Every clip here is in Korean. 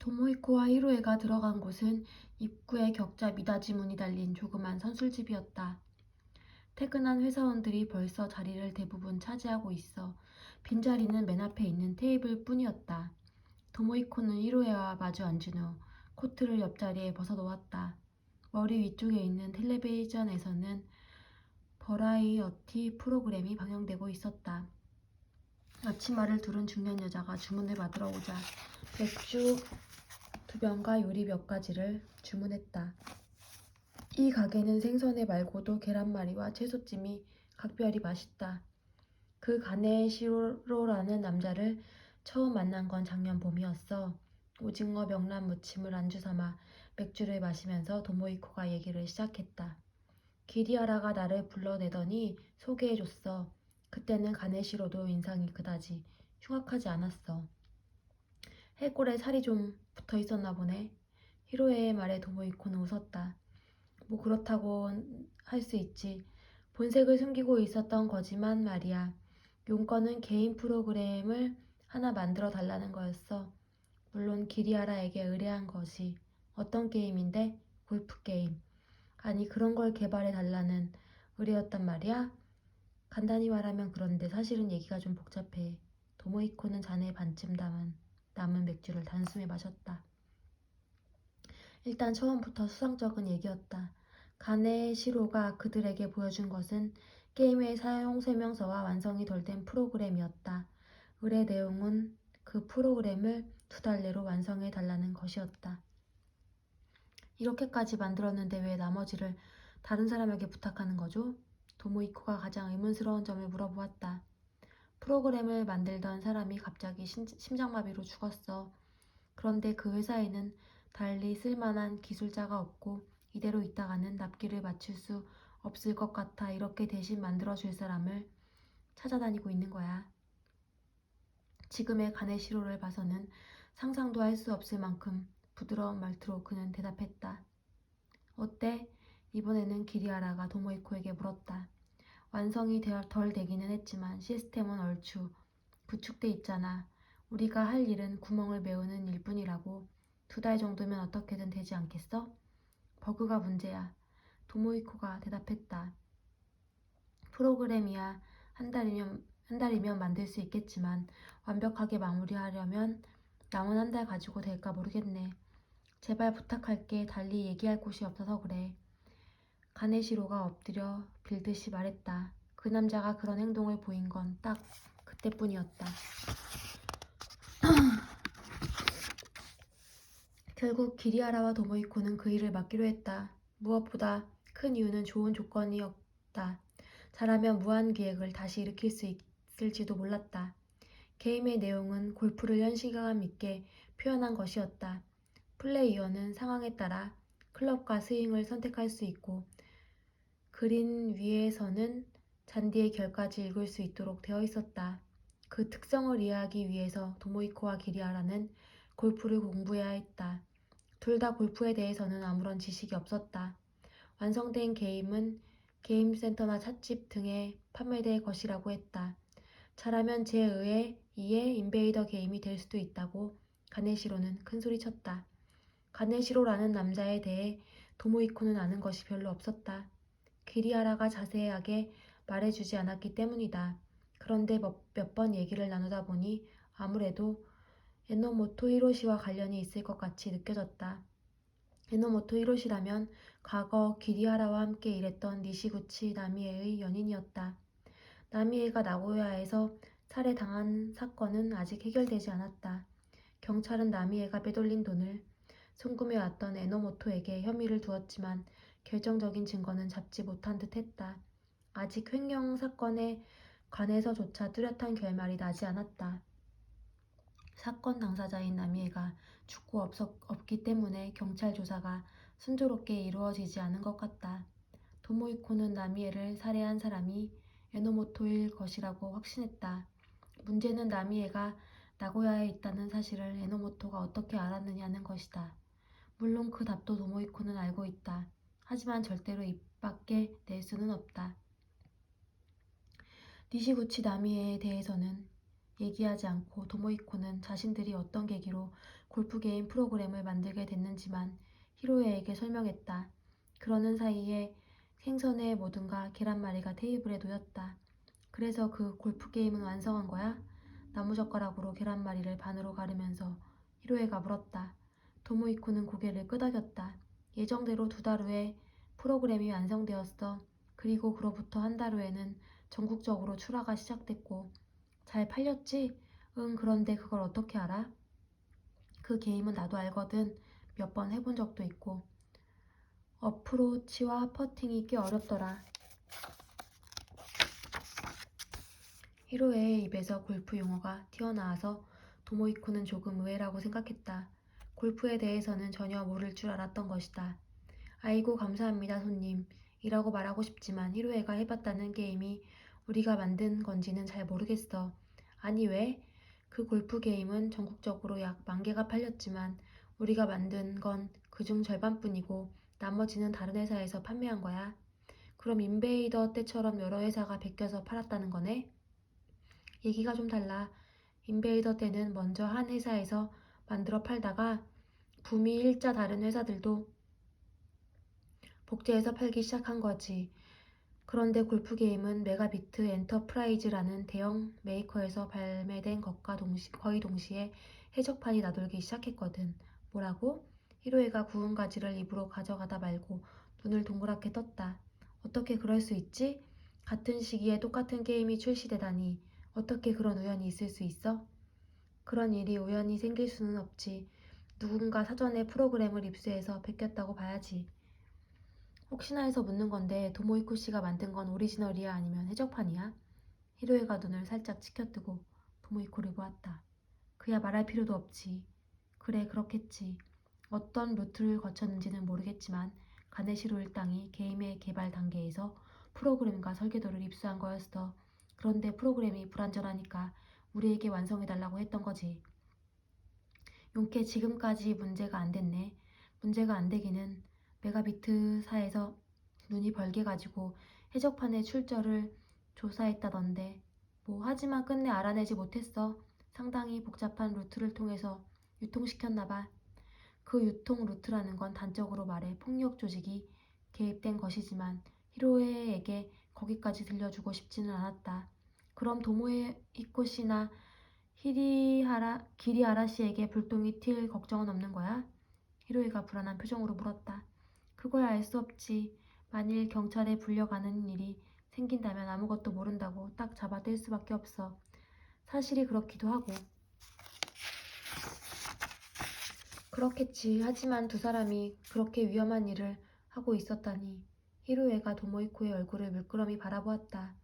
도모이코와 히로에가 들어간 곳은 입구에 격자 미닫이 문이 달린 조그만 선술집이었다. 퇴근한 회사원들이 벌써 자리를 대부분 차지하고 있어 빈자리는 맨 앞에 있는 테이블 뿐이었다. 도모이코는 히로에와 마주 앉은 후 코트를 옆자리에 벗어놓았다. 머리 위쪽에 있는 텔레비전에서는 버라이어티 프로그램이 방영되고 있었다. 앞치마를 두른 중년 여자가 주문을 받으러 오자 맥주 2병과 요리 몇 가지를 주문했다. 이 가게는 생선회 말고도 계란말이와 채소찜이 각별히 맛있다. 그 가네시로라는 남자를 처음 만난 건 작년 봄이었어. 오징어 명란 무침을 안주 삼아 맥주를 마시면서 도모이코가 얘기를 시작했다. 기리하라가 나를 불러내더니 소개해줬어. 그때는 가네시로도 인상이 그다지 흉악하지 않았어. 해골에 살이 좀 붙어 있었나 보네. 히로에의 말에 도모이코는 웃었다. 뭐 그렇다고 할 수 있지. 본색을 숨기고 있었던 거지만 말이야. 용건은 개인 프로그램을 하나 만들어 달라는 거였어. 물론 기리하라에게 의뢰한 것이. 어떤 게임인데? 골프 게임. 아니 그런 걸 개발해 달라는 의뢰였단 말이야? 간단히 말하면 그런데 사실은 얘기가 좀 복잡해. 도모이코는 잔에 반쯤 남은 맥주를 단숨에 마셨다. 일단 처음부터 수상쩍은 얘기였다. 가네시로가 그들에게 보여준 것은 게임의 사용 설명서와 완성이 덜 된 프로그램이었다. 의뢰 내용은 그 프로그램을 2달 내로 완성해 달라는 것이었다. 이렇게까지 만들었는데 왜 나머지를 다른 사람에게 부탁하는 거죠? 도모이코가 가장 의문스러운 점을 물어보았다. 프로그램을 만들던 사람이 갑자기 심장마비로 죽었어. 그런데 그 회사에는 달리 쓸만한 기술자가 없고 이대로 있다가는 납기를 맞출 수 없을 것 같아 이렇게 대신 만들어줄 사람을 찾아다니고 있는 거야. 지금의 가네시로를 봐서는 상상도 할 수 없을 만큼 부드러운 말투로 그는 대답했다. 어때? 이번에는 기리하라가 도모이코에게 물었다. 완성이 덜 되기는 했지만 시스템은 얼추 구축돼 있잖아. 우리가 할 일은 구멍을 메우는 일뿐이라고. 2달 정도면 어떻게든 되지 않겠어? 버그가 문제야. 도모이코가 대답했다. 프로그램이야 한 달이면 만들 수 있겠지만 완벽하게 마무리하려면 남은 한 달 가지고 될까 모르겠네. 제발 부탁할게. 달리 얘기할 곳이 없어서 그래. 가네시로가 엎드려 빌듯이 말했다. 그 남자가 그런 행동을 보인 건 딱 그때뿐이었다. 결국 기리하라와 도모이코는 그 일을 맡기로 했다. 무엇보다 큰 이유는 좋은 조건이었다. 잘하면 무한 기획을 다시 일으킬 수 있을지도 몰랐다. 게임의 내용은 골프를 현실감 있게 표현한 것이었다. 플레이어는 상황에 따라 클럽과 스윙을 선택할 수 있고 그린 위에서는 잔디의 결까지 읽을 수 있도록 되어 있었다. 그 특성을 이해하기 위해서 도모이코와 기리하라는 골프를 공부해야 했다. 둘 다 골프에 대해서는 아무런 지식이 없었다. 완성된 게임은 게임센터나 찻집 등에 판매될 것이라고 했다. 잘하면 제2의 인베이더 게임이 될 수도 있다고 가네시로는 큰소리쳤다. 가네시로라는 남자에 대해 도모이코는 아는 것이 별로 없었다. 기리하라가 자세하게 말해주지 않았기 때문이다. 그런데 몇 번 얘기를 나누다 보니 아무래도 에노모토 히로시와 관련이 있을 것 같이 느껴졌다. 에노모토 히로시라면 과거 기리하라와 함께 일했던 니시구치 나미에의 연인이었다. 나미에가 나고야에서 살해당한 사건은 아직 해결되지 않았다. 경찰은 나미에가 빼돌린 돈을 송금해왔던 에노모토에게 혐의를 두었지만 결정적인 증거는 잡지 못한 듯 했다. 아직 횡령 사건에 관해서조차 뚜렷한 결말이 나지 않았다. 사건 당사자인 나미에가 죽고 없기 때문에 경찰 조사가 순조롭게 이루어지지 않은 것 같다. 도모이코는 나미에를 살해한 사람이 에노모토일 것이라고 확신했다. 문제는 나미에가 나고야에 있다는 사실을 에노모토가 어떻게 알았느냐는 것이다. 물론 그 답도 도모이코는 알고 있다. 하지만 절대로 입 밖에 낼 수는 없다. 니시구치 나미에에 대해서는 얘기하지 않고 도모이코는 자신들이 어떤 계기로 골프 게임 프로그램을 만들게 됐는지만 히로에에게 설명했다. 그러는 사이에 생선의 모듬과 계란말이가 테이블에 놓였다. 그래서 그 골프 게임은 완성한 거야? 나무젓가락으로 계란말이를 반으로 가르면서 히로에가 물었다. 도모이코는 고개를 끄덕였다. 예정대로 2달 후에 프로그램이 완성되었어. 그리고 그로부터 한 달 후에는 전국적으로 출하가 시작됐고 잘 팔렸지? 응, 그런데 그걸 어떻게 알아? 그 게임은 나도 알거든. 몇 번 해본 적도 있고. 어프로치와 퍼팅이 꽤 어렵더라. 히로에의 입에서 골프 용어가 튀어나와서 도모이코는 조금 의외라고 생각했다. 골프에 대해서는 전혀 모를 줄 알았던 것이다. 아이고 감사합니다 손님. 이라고 말하고 싶지만 히로에가 해봤다는 게임이 우리가 만든 건지는 잘 모르겠어. 아니 왜? 그 골프 게임은 전국적으로 약 10,000개가 팔렸지만 우리가 만든 건 그중 절반뿐이고 나머지는 다른 회사에서 판매한 거야. 그럼 인베이더 때처럼 여러 회사가 베껴서 팔았다는 거네? 얘기가 좀 달라. 인베이더 때는 먼저 한 회사에서 만들어 팔다가 붐이 일자 다른 회사들도 복제해서 팔기 시작한 거지. 그런데 골프 게임은 메가비트 엔터프라이즈라는 대형 메이커에서 발매된 것과 거의 동시에 해적판이 나돌기 시작했거든. 뭐라고? 히로에가 구운 가지를 입으로 가져가다 말고 눈을 동그랗게 떴다. 어떻게 그럴 수 있지? 같은 시기에 똑같은 게임이 출시되다니 어떻게 그런 우연이 있을 수 있어? 그런 일이 우연히 생길 수는 없지. 누군가 사전에 프로그램을 입수해서 베꼈다고 봐야지. 혹시나 해서 묻는 건데 도모이코 씨가 만든 건 오리지널이야 아니면 해적판이야? 히로에가 눈을 살짝 치켜뜨고 도모이코를 보았다. 그야 말할 필요도 없지. 그래 그렇겠지. 어떤 루트를 거쳤는지는 모르겠지만 가네시로 일당이 게임의 개발 단계에서 프로그램과 설계도를 입수한 거였어. 그런데 프로그램이 불완전하니까 우리에게 완성해달라고 했던 거지. 용케 지금까지 문제가 안 됐네. 문제가 안 되기는 메가비트사에서 눈이 벌게 가지고 해적판의 출처를 조사했다던데. 뭐 하지만 끝내 알아내지 못했어. 상당히 복잡한 루트를 통해서 유통시켰나 봐. 그 유통 루트라는 건 단적으로 말해 폭력 조직이 개입된 것이지만 히로에에게 거기까지 들려주고 싶지는 않았다. 그럼 도모에히코 씨나 기리하라 씨에게 불똥이 튈 걱정은 없는 거야? 히로이가 불안한 표정으로 물었다. 그거야 알 수 없지. 만일 경찰에 불려가는 일이 생긴다면 아무것도 모른다고 딱 잡아뗄 수밖에 없어. 사실이 그렇기도 하고. 그렇겠지. 하지만 2사람이 그렇게 위험한 일을 하고 있었다니. 히로에가 도모이코의 얼굴을 물끄러미 바라보았다.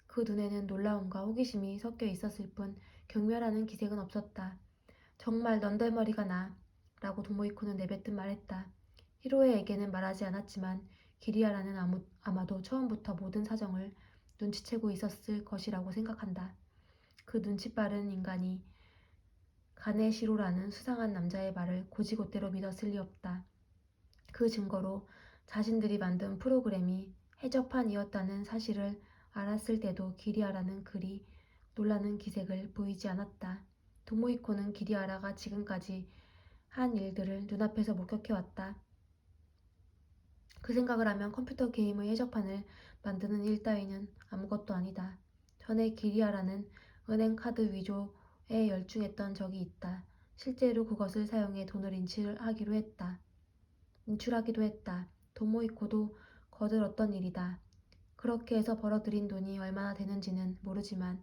그 눈에는 놀라움과 호기심이 섞여 있었을 뿐 경멸하는 기색은 없었다. 정말 넌덜머리가 나. 라고 도모이코는 내뱉듯 말했다. 히로에에게는 말하지 않았지만 기리아라는 아마도 처음부터 모든 사정을 눈치채고 있었을 것이라고 생각한다. 그 눈치 빠른 인간이 가네시로라는 수상한 남자의 말을 곧이곧대로 믿었을 리 없다. 그 증거로 자신들이 만든 프로그램이 해적판이었다는 사실을 알았을 때도 기리아라는 그리 놀라는 기색을 보이지 않았다. 도모이코는 기리아라가 지금까지 한 일들을 눈앞에서 목격해왔다. 그 생각을 하면 컴퓨터 게임의 해적판을 만드는 일 따위는 아무것도 아니다. 전에 기리아라는 은행 카드 위조에 열중했던 적이 있다. 실제로 그것을 사용해 돈을 인출하기도 했다. 도모이코도 거들었던 일이다. 그렇게 해서 벌어들인 돈이 얼마나 되는지는 모르지만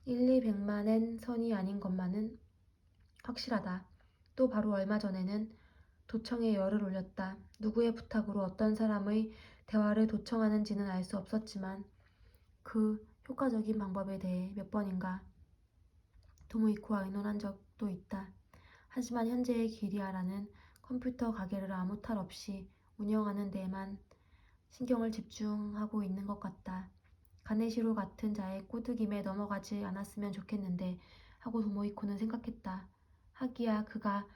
1,200만엔 선이 아닌 것만은 확실하다. 또 바로 얼마 전에는 도청에 열을 올렸다. 누구의 부탁으로 어떤 사람의 대화를 도청하는지는 알 수 없었지만 그 효과적인 방법에 대해 몇 번인가 도모이코와 의논한 적도 있다. 하지만 현재의 기리아라는 컴퓨터 가게를 아무 탈 없이 운영하는 데에만 신경을 집중하고 있는 것 같다. 가네시로 같은 자의 꼬드김에 넘어가지 않았으면 좋겠는데 하고 도모이코는 생각했다. 하기야 그가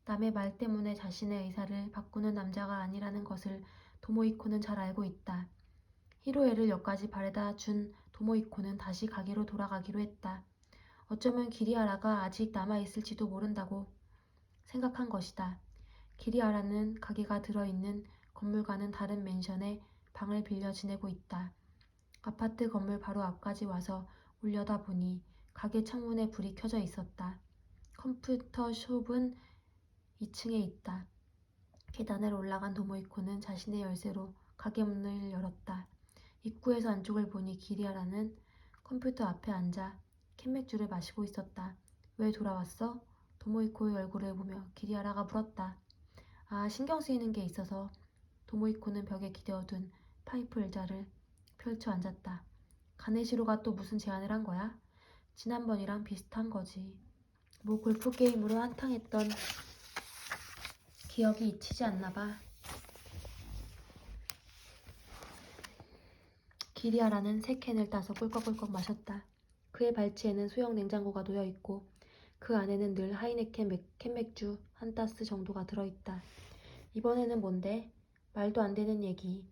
남의 말 때문에 자신의 의사를 바꾸는 남자가 아니라는 것을 도모이코는 잘 알고 있다. 히로에를 여기까지 바래다 준 도모이코는 다시 가게로 돌아가기로 했다. 어쩌면 기리아라가 아직 남아있을지도 모른다고 생각한 것이다. 기리아라는 가게가 들어있는 건물과는 다른 맨션에 방을 빌려 지내고 있다. 아파트 건물 바로 앞까지 와서 올려다보니 가게 창문에 불이 켜져 있었다. 컴퓨터 숍은 2층에 있다. 계단을 올라간 도모이코는 자신의 열쇠로 가게 문을 열었다. 입구에서 안쪽을 보니 기리아라는 컴퓨터 앞에 앉아 캔맥주를 마시고 있었다. 왜 돌아왔어? 도모이코의 얼굴을 보며 기리아라가 물었다. 아, 신경 쓰이는 게 있어서. 도모이코는 벽에 기대어둔 파이프 의자를 펼쳐 앉았다. 가네시로가 또 무슨 제안을 한 거야? 지난번이랑 비슷한 거지. 뭐 골프 게임으로 한탕했던 기억이 잊히지 않나 봐. 기리아라는 세 캔을 따서 꿀꺽꿀꺽 마셨다. 그의 발치에는 소형 냉장고가 놓여 있고 그 안에는 늘 하이네켄 캔맥주 한 따스 정도가 들어있다. 이번에는 뭔데? 말도 안 되는 얘기.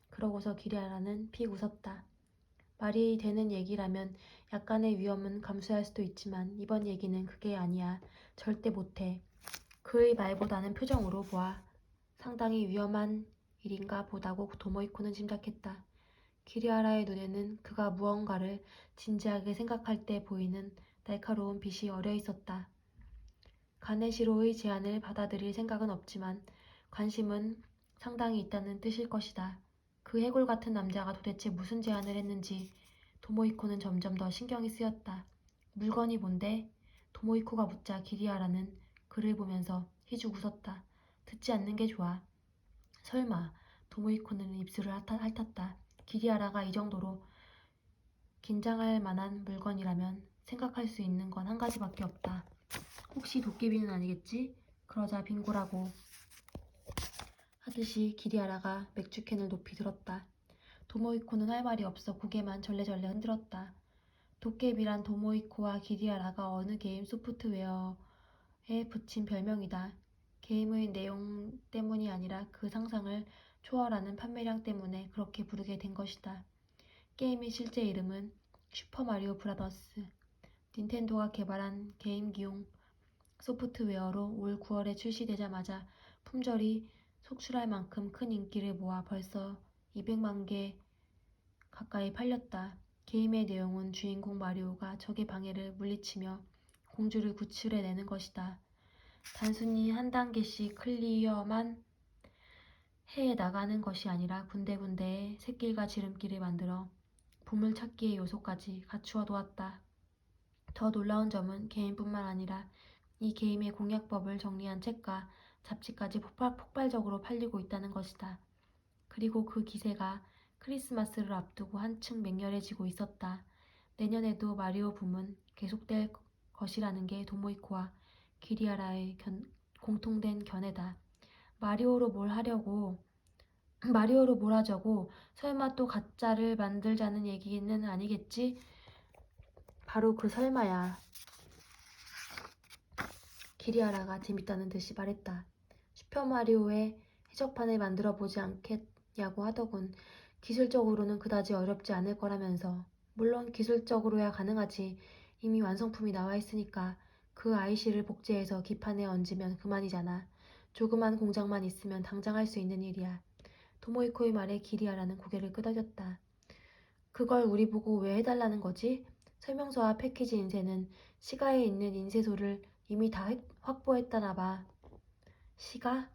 그러고서 기리아라는 픽 웃었다. 말이 되는 얘기라면 약간의 위험은 감수할 수도 있지만 이번 얘기는 그게 아니야. 절대 못해. 그의 말보다는 표정으로 보아 상당히 위험한 일인가 보다고 도모이코는 짐작했다. 기리아라의 눈에는 그가 무언가를 진지하게 생각할 때 보이는 날카로운 빛이 어려 있었다. 가네시로의 제안을 받아들일 생각은 없지만 관심은 상당히 있다는 뜻일 것이다. 그 해골 같은 남자가 도대체 무슨 제안을 했는지 도모이코는 점점 더 신경이 쓰였다. 물건이 뭔데? 도모이코가 묻자 기리아라는 그를 보면서 희죽 웃었다. 듣지 않는 게 좋아. 설마. 도모이코는 입술을 핥았다. 기리아라가 이 정도로 긴장할 만한 물건이라면 생각할 수 있는 건 한 가지밖에 없다. 혹시 도깨비는 아니겠지? 그러자 빙고라고 하듯이 기리아라가 맥주캔을 높이 들었다. 도모이코는 할 말이 없어 고개만 절레절레 흔들었다. 도깨비란 도모이코와 기리아라가 어느 게임 소프트웨어에 붙인 별명이다. 게임의 내용 때문이 아니라 그 상상을 초월하는 판매량 때문에 그렇게 부르게 된 것이다. 게임의 실제 이름은 슈퍼마리오 브라더스. 닌텐도가 개발한 게임기용 소프트웨어로 올 9월에 출시되자마자 품절이 속출할 만큼 큰 인기를 모아 벌써 200만 개 가까이 팔렸다. 게임의 내용은 주인공 마리오가 적의 방해를 물리치며 공주를 구출해내는 것이다. 단순히 한 단계씩 클리어만 해 나가는 것이 아니라 군데군데에 샛길과 지름길을 만들어 보물찾기의 요소까지 갖추어 놓았다. 더 놀라운 점은 게임뿐만 아니라 이 게임의 공략법을 정리한 책과 잡지까지 폭발적으로 팔리고 있다는 것이다. 그리고 그 기세가 크리스마스를 앞두고 한층 맹렬해지고 있었다. 내년에도 마리오 붐은 계속될 것이라는 게 도모이코와 기리아라의 공통된 견해다. 마리오로 뭘 하려고, 마리오로 뭘 하자고, 설마 또 가짜를 만들자는 얘기는 아니겠지? 바로 그 설마야. 기리아라가 재밌다는 듯이 말했다. 슈퍼마리오의 해적판을 만들어 보지 않겠냐고 하더군. 기술적으로는 그다지 어렵지 않을 거라면서. 물론 기술적으로야 가능하지. 이미 완성품이 나와 있으니까 그 IC를 복제해서 기판에 얹으면 그만이잖아. 조그만 공장만 있으면 당장 할 수 있는 일이야. 도모이코의 말에 기리아라는 고개를 끄덕였다. 그걸 우리 보고 왜 해달라는 거지? 설명서와 패키지 인쇄는 시가에 있는 인쇄소를 이미 다 확보했다나 봐. 시가?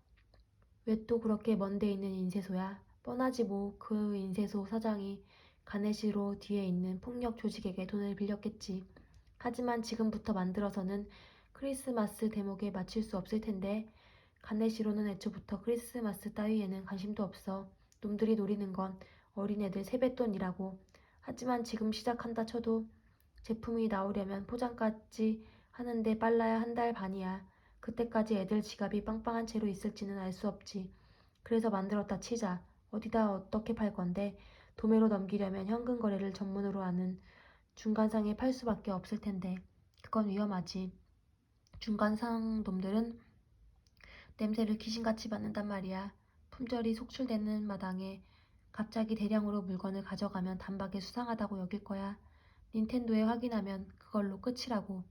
왜 또 그렇게 먼데 있는 인쇄소야? 뻔하지 뭐. 그 인쇄소 사장이 가네시로 뒤에 있는 폭력 조직에게 돈을 빌렸겠지. 하지만 지금부터 만들어서는 크리스마스 대목에 맞출 수 없을 텐데. 가네시로는 애초부터 크리스마스 따위에는 관심도 없어. 놈들이 노리는 건 어린애들 세뱃돈이라고. 하지만 지금 시작한다 쳐도 제품이 나오려면 포장까지 하는데 빨라야 한 달 반이야. 그때까지 애들 지갑이 빵빵한 채로 있을지는 알 수 없지. 그래서 만들었다 치자. 어디다 어떻게 팔 건데? 도매로 넘기려면 현금 거래를 전문으로 하는 중간상에 팔 수밖에 없을 텐데. 그건 위험하지. 중간상 놈들은 냄새를 귀신같이 맡는단 말이야. 품절이 속출되는 마당에 갑자기 대량으로 물건을 가져가면 단박에 수상하다고 여길 거야. 닌텐도에 확인하면 그걸로 끝이라고.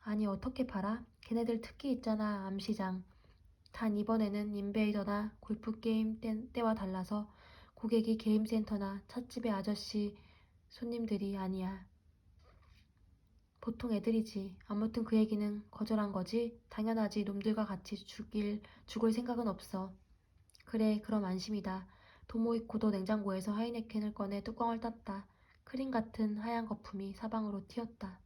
아니 어떻게 팔아? 걔네들 특기 있잖아. 암시장. 단 이번에는 인베이더나 골프게임 때와 달라서 고객이 게임센터나 찻집의 아저씨 손님들이 아니야. 보통 애들이지. 아무튼 그 얘기는 거절한 거지? 당연하지. 놈들과 같이 죽을 생각은 없어. 그래, 그럼 안심이다. 도모이코도 냉장고에서 하이네켄을 꺼내 뚜껑을 땄다. 크림 같은 하얀 거품이 사방으로 튀었다.